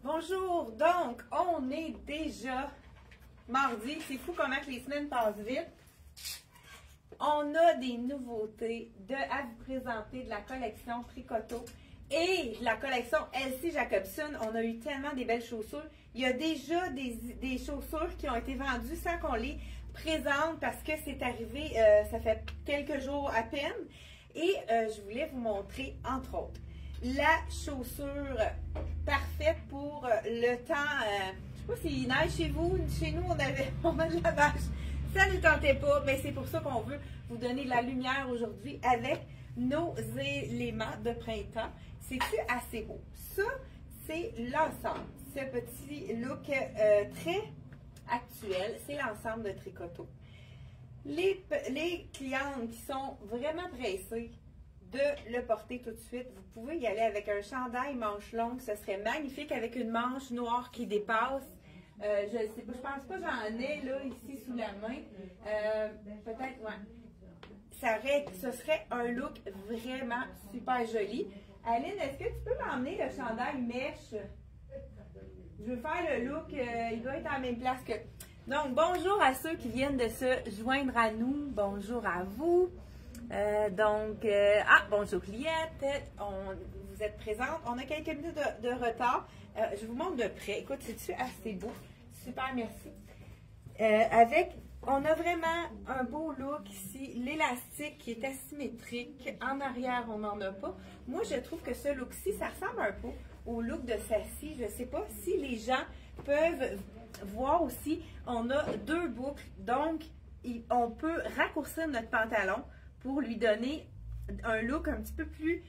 Bonjour, donc on est déjà mardi, c'est fou comment que les semaines passent vite. On a des nouveautés à vous présenter de la collection Tricoto et de la collection Elsie Jacobson. On a eu tellement des belles chaussures. Il y a déjà des chaussures qui ont été vendues sans qu'on les présente parce que c'est arrivé, ça fait quelques jours à peine. Et je voulais vous montrer, entre autres, la chaussure parfaite pour le temps. Je sais pas s'il neige chez vous. Chez nous, on a de la vache. Ça ne tentait pas, mais c'est pour ça qu'on veut vous donner de la lumière aujourd'hui avec nos éléments de printemps. C'est-tu assez beau? Ça, c'est l'ensemble. Ce petit look très actuel, c'est l'ensemble de Tricoto. Les clientes qui sont vraiment pressées de le porter tout de suite, vous pouvez y aller avec un chandail manche longue, ce serait magnifique avec une manche noire qui dépasse. Je pense pas j'en ai là ici sous la main. Peut-être, ouais. Ce serait un look vraiment super joli. Aline, est-ce que tu peux m'emmener le chandail mèche? Je veux faire le look, il doit être à la même place que... Donc, bonjour à ceux qui viennent de se joindre à nous. Bonjour à vous. Bonjour Liette. Vous êtes présente. On a quelques minutes de retard. Je vous montre de près. Écoute, c'est-tu assez beau? Super, merci. On a vraiment un beau look ici. L'élastique qui est asymétrique. En arrière, on n'en a pas. Moi, je trouve que ce look-ci, ça ressemble un peu au look de Sassy. Je ne sais pas si les gens peuvent voir aussi. On a deux boucles. Donc, on peut raccourcir notre pantalon pour lui donner un look un petit peu plus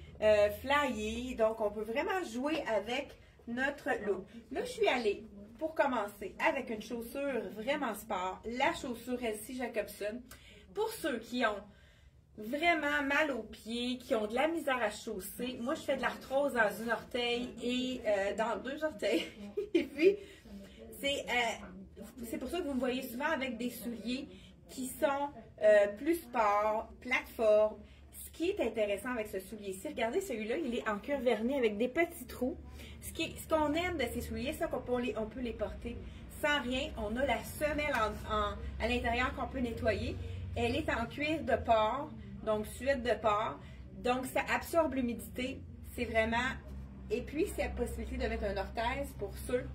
flyé. Donc, on peut vraiment jouer avec notre look. Là, je suis allée, pour commencer, avec une chaussure vraiment sport, la chaussure Elsie Jacobson. Pour ceux qui ont vraiment mal aux pieds, qui ont de la misère à chausser, moi, je fais de l'arthrose dans un orteil et dans deux orteils. Et puis, c'est pour ça que vous me voyez souvent avec des souliers qui sont plus sport, plateforme. Ce qui est intéressant avec ce soulier-ci, regardez celui-là, il est en cuir verni avec des petits trous. Ce qu'on aime de ces souliers, c'est qu'on peut les porter sans rien. On a la semelle à l'intérieur qu'on peut nettoyer. Elle est en cuir de porc, donc suède de porc. Donc, ça absorbe l'humidité. C'est vraiment... Et puis, c'est la possibilité de mettre un orthèse pour ceux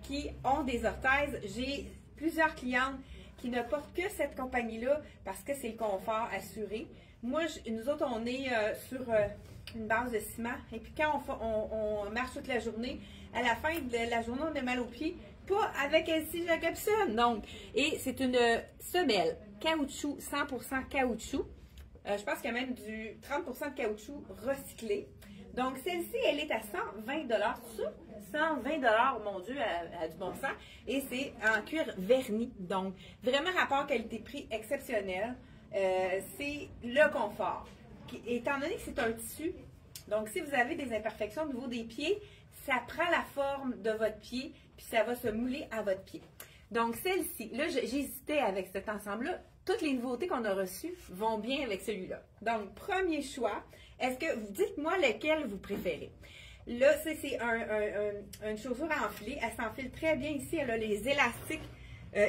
qui ont des orthèses. J'ai plusieurs clientes qui ne portent que cette compagnie-là parce que c'est le confort assuré. Moi, nous autres, on est sur une base de ciment. Et puis quand on marche toute la journée, à la fin de la journée, on a mal aux pieds. Pas avec Elsie Jacobson. Donc, et c'est une semelle caoutchouc, 100% caoutchouc. Je pense qu'il y a même du 30% de caoutchouc recyclé. Donc, celle-ci, elle est à 120 $. 120 $, mon Dieu, à du bon sens. Et c'est en cuir verni. Donc, vraiment rapport qualité-prix exceptionnel. C'est le confort. Étant donné que c'est un tissu, donc si vous avez des imperfections au niveau des pieds, ça prend la forme de votre pied, puis ça va se mouler à votre pied. Donc, celle-ci, là, j'hésitais avec cet ensemble-là. Toutes les nouveautés qu'on a reçues vont bien avec celui-là. Donc, premier choix, est-ce que vous dites-moi lequel vous préférez? Là, c'est une chaussure à enfiler. Elle s'enfile très bien ici. Elle a les élastiques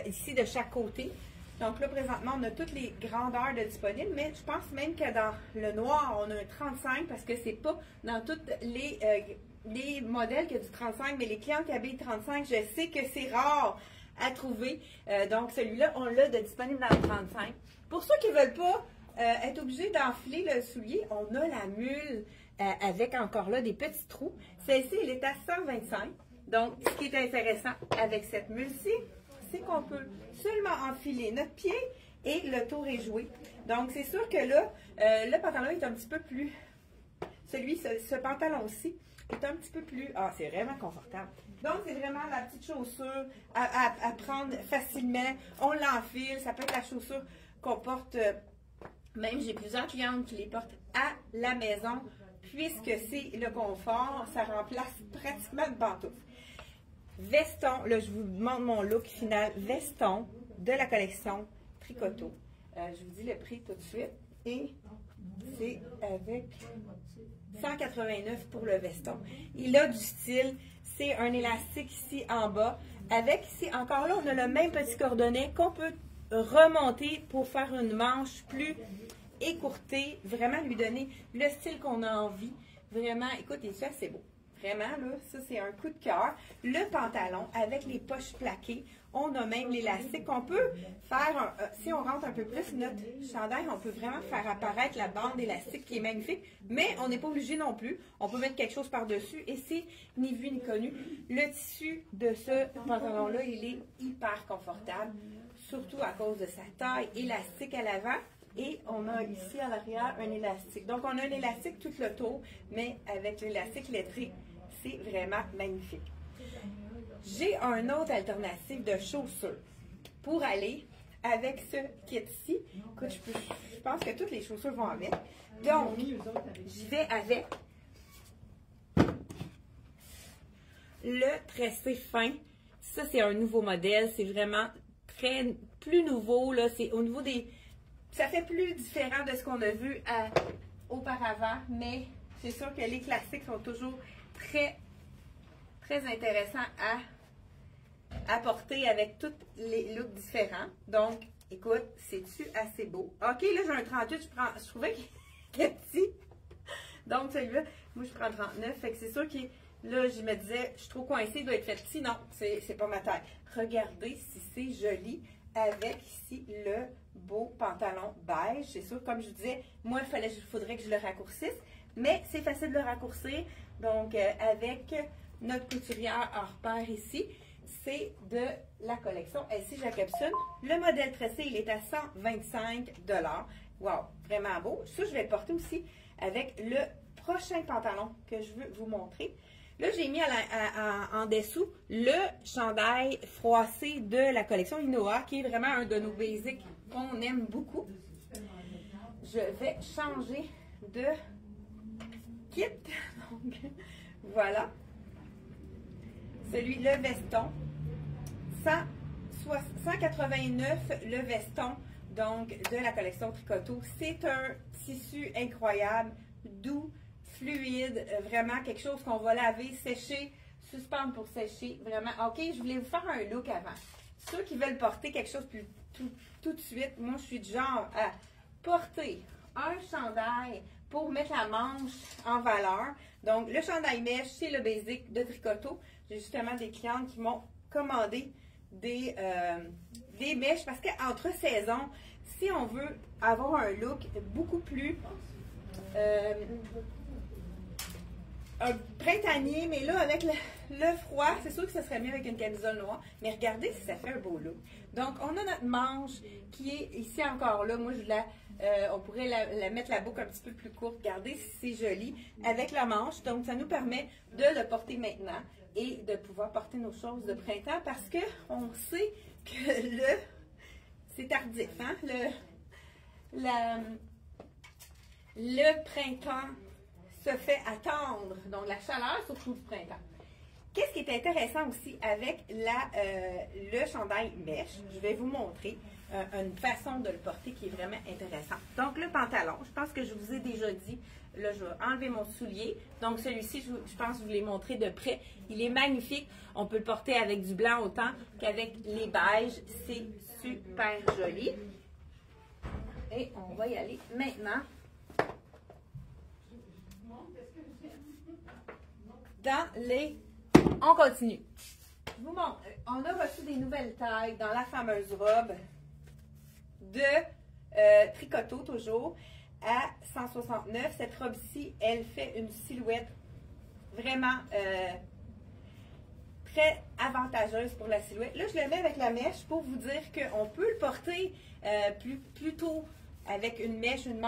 ici de chaque côté. Donc là, présentement, on a toutes les grandeurs de disponibles, mais je pense même que dans le noir, on a un 35 parce que c'est pas dans tous les modèles qu'il y a du 35, mais les clients qui habillent 35, je sais que c'est rare à trouver. Donc celui-là, on l'a de disponible dans le 35. Pour ceux qui ne veulent pas être obligés d'enfiler le soulier, on a la mule avec encore là des petits trous. Celle-ci, elle est à 125. Donc, ce qui est intéressant avec cette mule-ci, c'est qu'on peut seulement enfiler notre pied et le tour est joué. Donc, c'est sûr que là, le pantalon est un petit peu plus... Ce pantalon-ci est un petit peu plus... Ah, c'est vraiment confortable. Donc, c'est vraiment la petite chaussure à prendre facilement. On l'enfile. Ça peut être la chaussure qu'on porte... Même, j'ai plusieurs clientes qui les portent à la maison. Puisque c'est le confort, ça remplace pratiquement une pantoufle. Veston, là je vous montre mon look final, veston de la collection Tricoto. Je vous dis le prix tout de suite. Et c'est avec 189 pour le veston. Il a du style, c'est un élastique ici en bas. Avec ici, encore là, on a le même petit cordonnet qu'on peut remonter pour faire une manche plus écourtée, vraiment lui donner le style qu'on a envie. Vraiment, écoutez ça, c'est beau. Vraiment, là, ça, c'est un coup de cœur. Le pantalon avec les poches plaquées. On a même l'élastique. On peut faire, si on rentre un peu plus notre chandail, on peut vraiment faire apparaître la bande élastique qui est magnifique. Mais on n'est pas obligé non plus. On peut mettre quelque chose par-dessus et c'est ni vu ni connu. Le tissu de ce pantalon-là, il est hyper confortable. Surtout à cause de sa taille élastique à l'avant. Et on a ici à l'arrière un élastique. Donc, on a un élastique tout le tour, mais avec l'élastique lettré, c'est vraiment magnifique. J'ai un autre alternative de chaussures pour aller avec ce kit-ci. Écoute, je pense que toutes les chaussures vont avec. Donc, j'y vais avec le tressé fin. Ça, c'est un nouveau modèle. C'est vraiment plus nouveau. Là, c'est au niveau des... Ça fait plus différent de ce qu'on a vu auparavant, mais c'est sûr que les classiques sont toujours très intéressants à porter avec tous les looks différents. Donc, écoute, c'est-tu assez beau? OK, là, j'ai un 38, je trouvais qu'il était petit. Donc, celui-là, moi, je prends 39. Fait que c'est sûr que là, je me disais, je suis trop coincée, il doit être fait petit. Non, c'est pas ma taille. Regardez si c'est joli avec ici le beau pantalon beige. C'est sûr, comme je vous disais, moi, il faudrait que je le raccourcisse, mais c'est facile de le raccourcir. Donc, avec notre couturière en repère ici, c'est de la collection Elsie Jacobson. Le modèle tressé, il est à 125 $. Wow, vraiment beau. Ça, je vais le porter aussi avec le prochain pantalon que je veux vous montrer. Là, j'ai mis en dessous le chandail froissé de la collection Inoa, qui est vraiment un de nos basics qu'on aime beaucoup. Je vais changer de kit. Donc, voilà. Le veston. 189 le veston, donc, de la collection Tricoto. C'est un tissu incroyable, doux, fluide, vraiment quelque chose qu'on va laver, sécher, suspendre pour sécher, vraiment. OK, je voulais vous faire un look avant. Ceux qui veulent porter quelque chose plus tout de suite, moi je suis du genre à porter un chandail pour mettre la manche en valeur. Donc le chandail mèche, c'est le basic de Tricoto. J'ai justement des clientes qui m'ont commandé des mèches parce qu'entre saisons, si on veut avoir un look beaucoup plus printanier, mais là, avec le froid, c'est sûr que ce serait mieux avec une camisole noire. Mais regardez si ça fait un beau look. Donc, on a notre manche qui est ici encore là. Moi, on pourrait la mettre la boucle un petit peu plus courte. Regardez si c'est joli avec la manche. Donc, ça nous permet de le porter maintenant et de pouvoir porter nos choses de printemps parce qu'on sait que c'est tardif, hein? Le printemps se fait attendre, donc la chaleur surtout du printemps. Qu'est-ce qui est intéressant aussi avec le chandail mèche? Je vais vous montrer une façon de le porter qui est vraiment intéressante. Donc le pantalon, je pense que je vous ai déjà dit, là je vais enlever mon soulier. Donc celui-ci, je pense que je vous l'ai montré de près. Il est magnifique. On peut le porter avec du blanc autant qu'avec les beiges. C'est super joli. Et on va y aller maintenant. On continue. Je vous montre. On a reçu des nouvelles tailles dans la fameuse robe de Tricoto, toujours, à 169. Cette robe-ci, elle fait une silhouette vraiment très avantageuse pour la silhouette. Là, je le mets avec la mèche pour vous dire qu'on peut le porter plutôt avec une mèche, une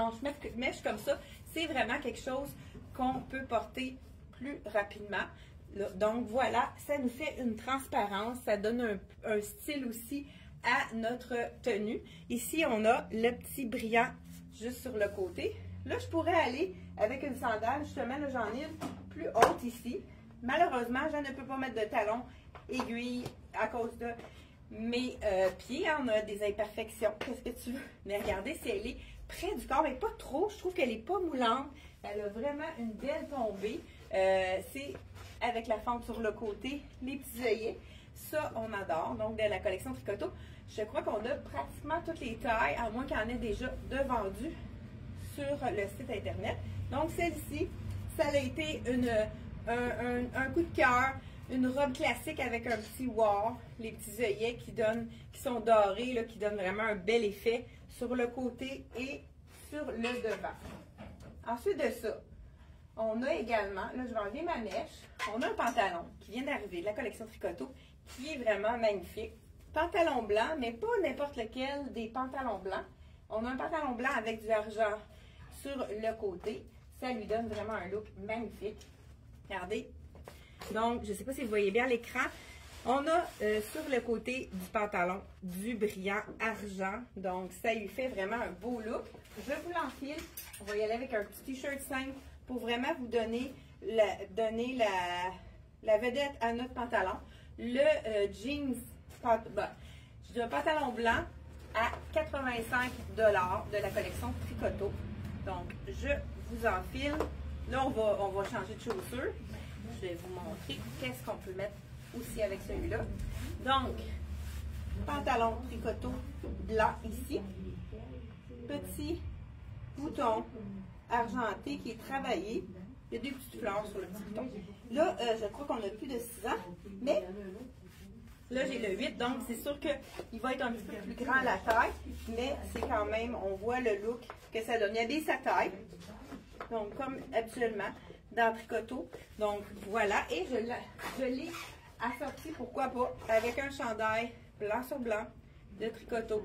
mèche comme ça. C'est vraiment quelque chose qu'on peut porter plus rapidement. Donc voilà, ça nous fait une transparence, ça donne un style aussi à notre tenue. Ici, on a le petit brillant juste sur le côté. Là, je pourrais aller avec une sandale, justement, là, j'en ai une plus haute ici. Malheureusement, je ne peux pas mettre de talons aiguilles à cause de mes pieds. On a des imperfections. Qu'est-ce que tu veux? Mais regardez si elle est près du corps, mais pas trop. Je trouve qu'elle n'est pas moulante. Elle a vraiment une belle tombée. C'est avec la fente sur le côté, les petits œillets. Ça, on adore. Donc, de la collection Tricoto. Je crois qu'on a pratiquement toutes les tailles, à moins qu'il y en ait déjà de vendus sur le site Internet. Donc, celle-ci, ça a été un coup de cœur. Une robe classique avec un petit war, les petits œillets qui sont dorés, là, qui donnent vraiment un bel effet sur le côté et sur le devant. Ensuite de ça, on a également, là je vais enlever ma mèche, on a un pantalon qui vient d'arriver de la collection Tricoto qui est vraiment magnifique. Pantalon blanc, mais pas n'importe lequel des pantalons blancs. On a un pantalon blanc avec du argent sur le côté. Ça lui donne vraiment un look magnifique. Regardez. Donc, je ne sais pas si vous voyez bien à l'écran. On a sur le côté du pantalon du brillant argent. Donc, ça lui fait vraiment un beau look. Je vous l'enfile. On va y aller avec un petit t-shirt simple pour vraiment vous donner la vedette à notre pantalon. Le jeans, un pantalon blanc à 85 $ de la collection Tricoto. Donc, je vous enfile. Là, on va changer de chaussure. Je vais vous montrer qu'est-ce qu'on peut mettre aussi avec celui-là. Donc, pantalon Tricoto blanc ici. Petit bouton argenté qui est travaillé. Il y a des petites fleurs sur le petit bouton. Là, je crois qu'on a plus de 6 ans, mais là, j'ai le 8, donc c'est sûr qu'il va être un petit peu plus grand à la taille, mais c'est quand même, on voit le look que ça donne. Il y a des sa taille, donc comme habituellement, dans Tricoto. Donc voilà, et je l'ai assorti, pourquoi pas, avec un chandail blanc sur blanc de Tricoto.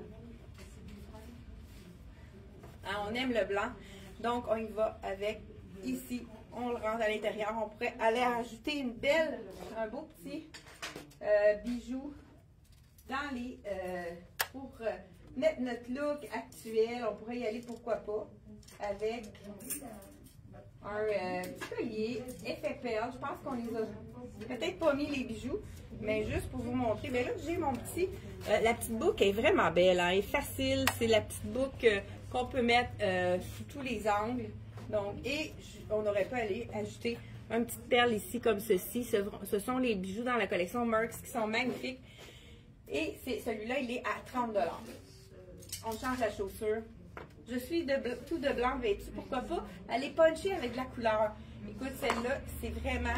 Hein, on aime le blanc, donc on y va avec ici. On le rentre à l'intérieur. On pourrait aller ajouter un beau petit bijou dans les pour mettre notre look actuel. On pourrait y aller, pourquoi pas, avec un petit collier, effet perle. Je pense qu'on les a peut-être pas mis les bijoux, mais juste pour vous montrer. Mais là, j'ai mon petit. La petite boucle est vraiment belle, hein, elle est facile. C'est la petite boucle qu'on peut mettre sous tous les angles. Donc, et on aurait pu aller ajouter une petite perle ici comme ceci. Ce sont les bijoux dans la collection Merx qui sont magnifiques. Et celui-là, il est à 30 $. On change la chaussure. Je suis tout de blanc vêtue. Pourquoi pas aller puncher avec de la couleur. Écoute, celle-là, c'est vraiment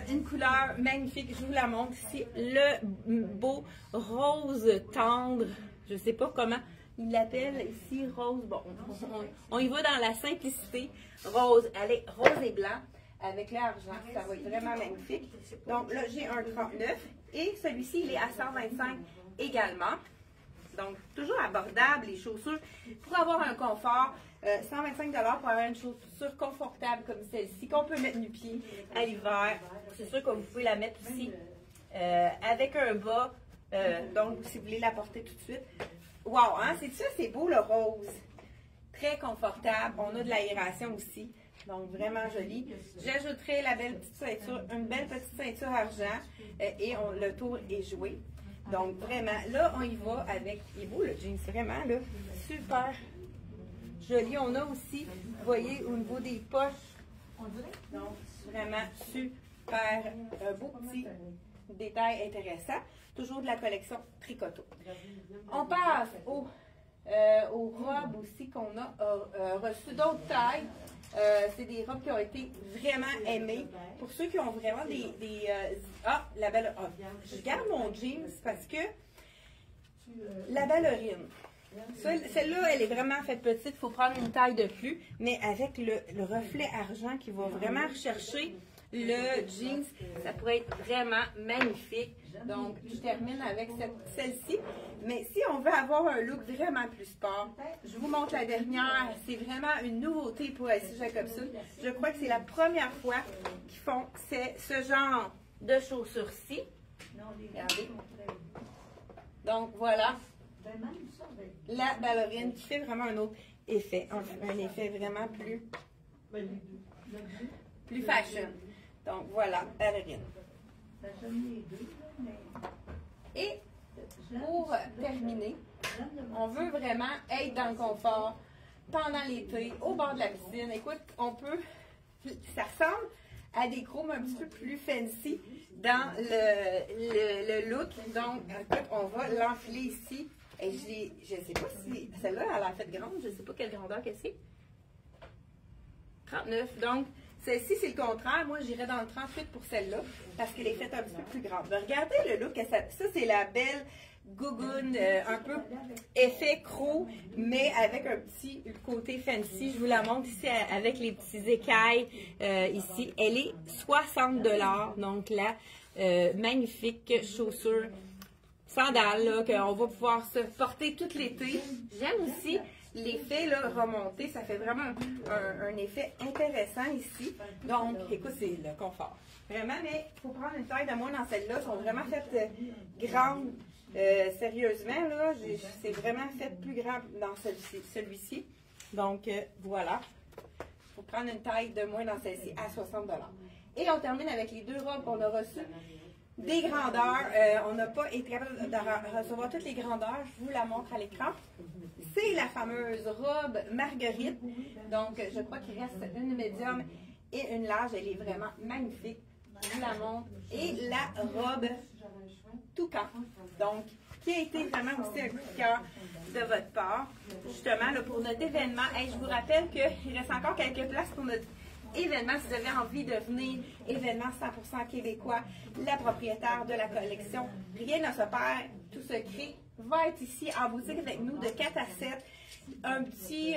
une couleur magnifique. Je vous la montre ici. Le beau rose tendre. Je ne sais pas comment il l'appelle ici rose. Bon, on y va dans la simplicité. Rose, elle est rose et blanc avec l'argent. Ça va être vraiment magnifique. Donc là, j'ai un 39 et celui-ci, il est à 125 également. Donc, toujours abordable, les chaussures. Pour avoir un confort, 125 $ pour avoir une chaussure confortable comme celle-ci, qu'on peut mettre nu-pied à l'hiver. C'est sûr que vous pouvez la mettre aussi avec un bas. Donc, si vous voulez la porter tout de suite. Wow, hein? C'est ça, c'est beau le rose. Très confortable. On a de l'aération aussi. Donc, vraiment joli. J'ajouterai la belle petite ceinture, une belle petite ceinture argent. Et le tour est joué. Donc, vraiment, là, on y va avec... Il est beau le jeans, vraiment, là. Super joli. On a aussi, vous voyez, au niveau des poches. Donc, vraiment super beau petit détail intéressant. Toujours de la collection Tricoto. On passe aux robes aussi qu'on a reçues d'autres tailles. C'est des robes qui ont été vraiment aimées. Pour ceux qui ont vraiment la belle... je garde mon jeans parce que la ballerine. Celle-là, elle est vraiment faite petite. Il faut prendre une taille de plus. Mais avec le reflet argent qui va vraiment rechercher le jeans, ça pourrait être vraiment magnifique. Donc, je termine avec celle-ci. Mais si on veut avoir un look vraiment plus sport, je vous montre la dernière. C'est vraiment une nouveauté pour SC Jacobson. Je crois que c'est la première fois qu'ils font ce genre de chaussures-ci. Regardez. Donc, voilà. La ballerine qui fait vraiment un autre effet. Un effet vraiment plus fashion. Donc, voilà, ballerine. Et pour terminer, on veut vraiment être dans le confort. pendant l'été, au bord de la piscine. Écoute, on peut, ça ressemble à des chrômes un petit peu plus fancy dans le look. Donc, écoute, on va l'enfiler ici. Et je ne sais pas si celle-là, elle a fait grande. Je ne sais pas quelle grandeur que c'est. 39. Donc, celle-ci, c'est le contraire. Moi, j'irais dans le 38 pour celle-là parce qu'elle est faite un petit peu plus grande. Mais regardez le look. Ça, c'est la belle gougoune, un peu effet croc, mais avec un petit côté fancy. Je vous la montre ici avec les petits écailles ici. Elle est 60 $. Donc, la magnifique chaussure sandales qu'on va pouvoir se porter tout l'été. J'aime aussi l'effet remonté. Ça fait vraiment un effet intéressant ici. Donc, écoute, c'est le confort. Vraiment, mais il faut prendre une taille de moins dans celle-là. Elles sont vraiment faites grandes. Sérieusement, là, c'est vraiment fait plus grand dans celui-ci. Donc, voilà. Il faut prendre une taille de moins dans celle-ci à 60 $. Et on termine avec les deux robes qu'on a reçues. Des grandeurs. On n'a pas été capable de recevoir toutes les grandeurs. Je vous la montre à l'écran. C'est la fameuse robe Marguerite. Donc, je crois qu'il reste une médium et une large. Elle est vraiment magnifique. Je vous la montre. Et la robe Toucan. Donc, qui a été vraiment aussi un coup de cœur de votre part. Justement, là, pour notre événement, je vous rappelle qu'il reste encore quelques places pour notre événement. Si vous avez envie de venir, événement 100% québécois, la propriétaire de la collection Rien ne se perd, tout se crée, va être ici en boutique avec nous de 4 à 7. Un petit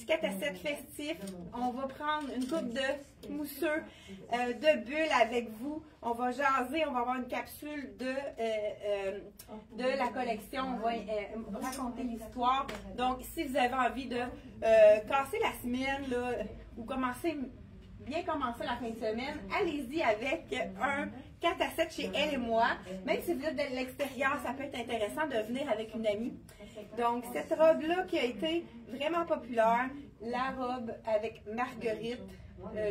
4 à 7 festif. On va prendre une coupe de mousseux, de bulles avec vous. On va jaser, on va avoir une capsule de la collection. On va raconter l'histoire. Donc, si vous avez envie de casser la semaine là, ou bien commencer la fin de semaine, allez-y avec un 4 à 7 chez elle et moi. Même si vous êtes de l'extérieur, ça peut être intéressant de venir avec une amie. Donc, cette robe-là qui a été vraiment populaire, la robe avec Marguerite.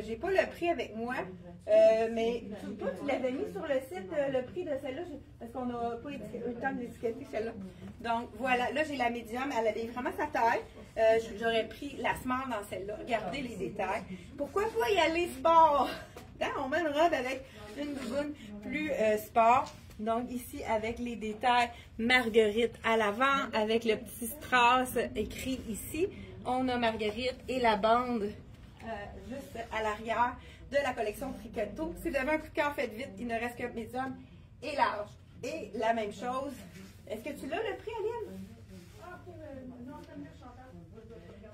J'ai pas le prix avec moi, mais toi, tu l'avais mis sur le site, le prix de celle-là, parce qu'on n'a pas eu le temps de l'étiqueter celle-là. Donc, voilà, là, j'ai la médium, elle avait vraiment sa taille. J'aurais pris la small dans celle-là. Regardez les détails. Pourquoi pas y aller sport? On met une robe avec une gougoune plus sport. Donc, ici, avec les détails Marguerite à l'avant, avec le petit strass écrit ici. On a Marguerite et la bande juste à l'arrière de la collection Tricoto. Si vous avez un coup de cœur, faites vite. Il ne reste que médium et large. Et la même chose. Est-ce que tu l'as, le prix, Aline?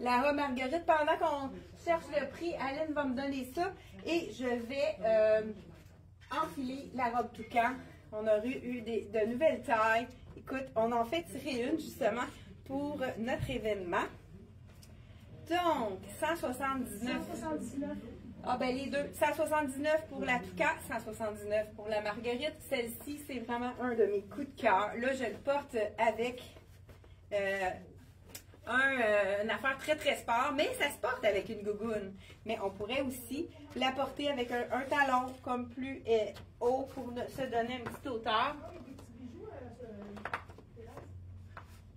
La robe Marguerite, pendant qu'on cherche le prix, Aline va me donner ça. Et je vais enfiler la robe Toucan. On a eu de nouvelles tailles. Écoute, on en fait tirer une, justement, pour notre événement. Donc, 179. 179. Ah ben les deux. 179 pour la Toucan, 179 pour la Marguerite. Celle-ci, c'est vraiment un de mes coups de cœur. Là, je le porte avec une affaire très très sport, mais ça se porte avec une gougoune. Mais on pourrait aussi la porter avec un talon comme plus haut pour se donner une petite hauteur.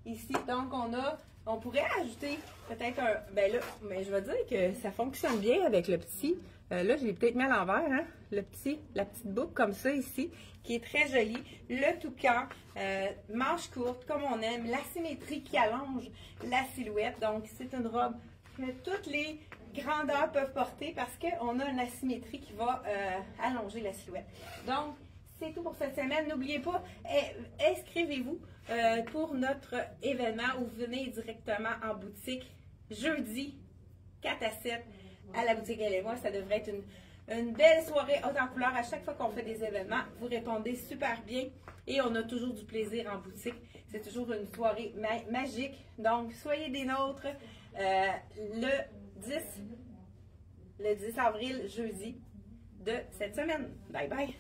Ici, donc on pourrait ajouter peut-être un, ben là, mais je vais dire que ça fonctionne bien avec le petit. Là, je l'ai peut-être mis à l'envers, hein, la petite boucle comme ça ici, qui est très jolie. Le toucan, manche courte, comme on aime, la symétrie qui allonge la silhouette. Donc, c'est une robe que toutes les grandeurs peuvent porter parce qu'on a une asymétrie qui va allonger la silhouette. Donc, c'est tout pour cette semaine. N'oubliez pas, inscrivez-vous pour notre événement où vous venez directement en boutique jeudi 4 à 7 à la boutique Elle et moi. Ça devrait être une belle soirée haute en couleur. À chaque fois qu'on fait des événements, vous répondez super bien et on a toujours du plaisir en boutique. C'est toujours une soirée magique. Donc, soyez des nôtres le 10 avril, jeudi de cette semaine. Bye bye!